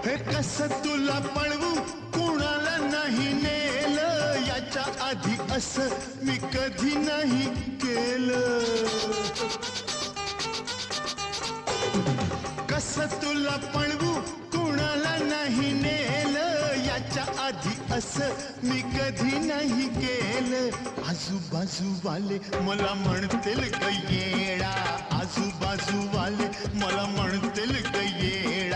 हे कसं तुला पळवू कुणाला नाही नेलं, याच्या आधी असं मी कधी नाही केलं. कसं तुला पळवू कुणाला नाही नेलं, याच्या आधी असं मी कधी नाही केलं. आजूबाजूवाले मला म्हणतील ग येडा, आजूबाजूवाले मला म्हणतील ग येडा.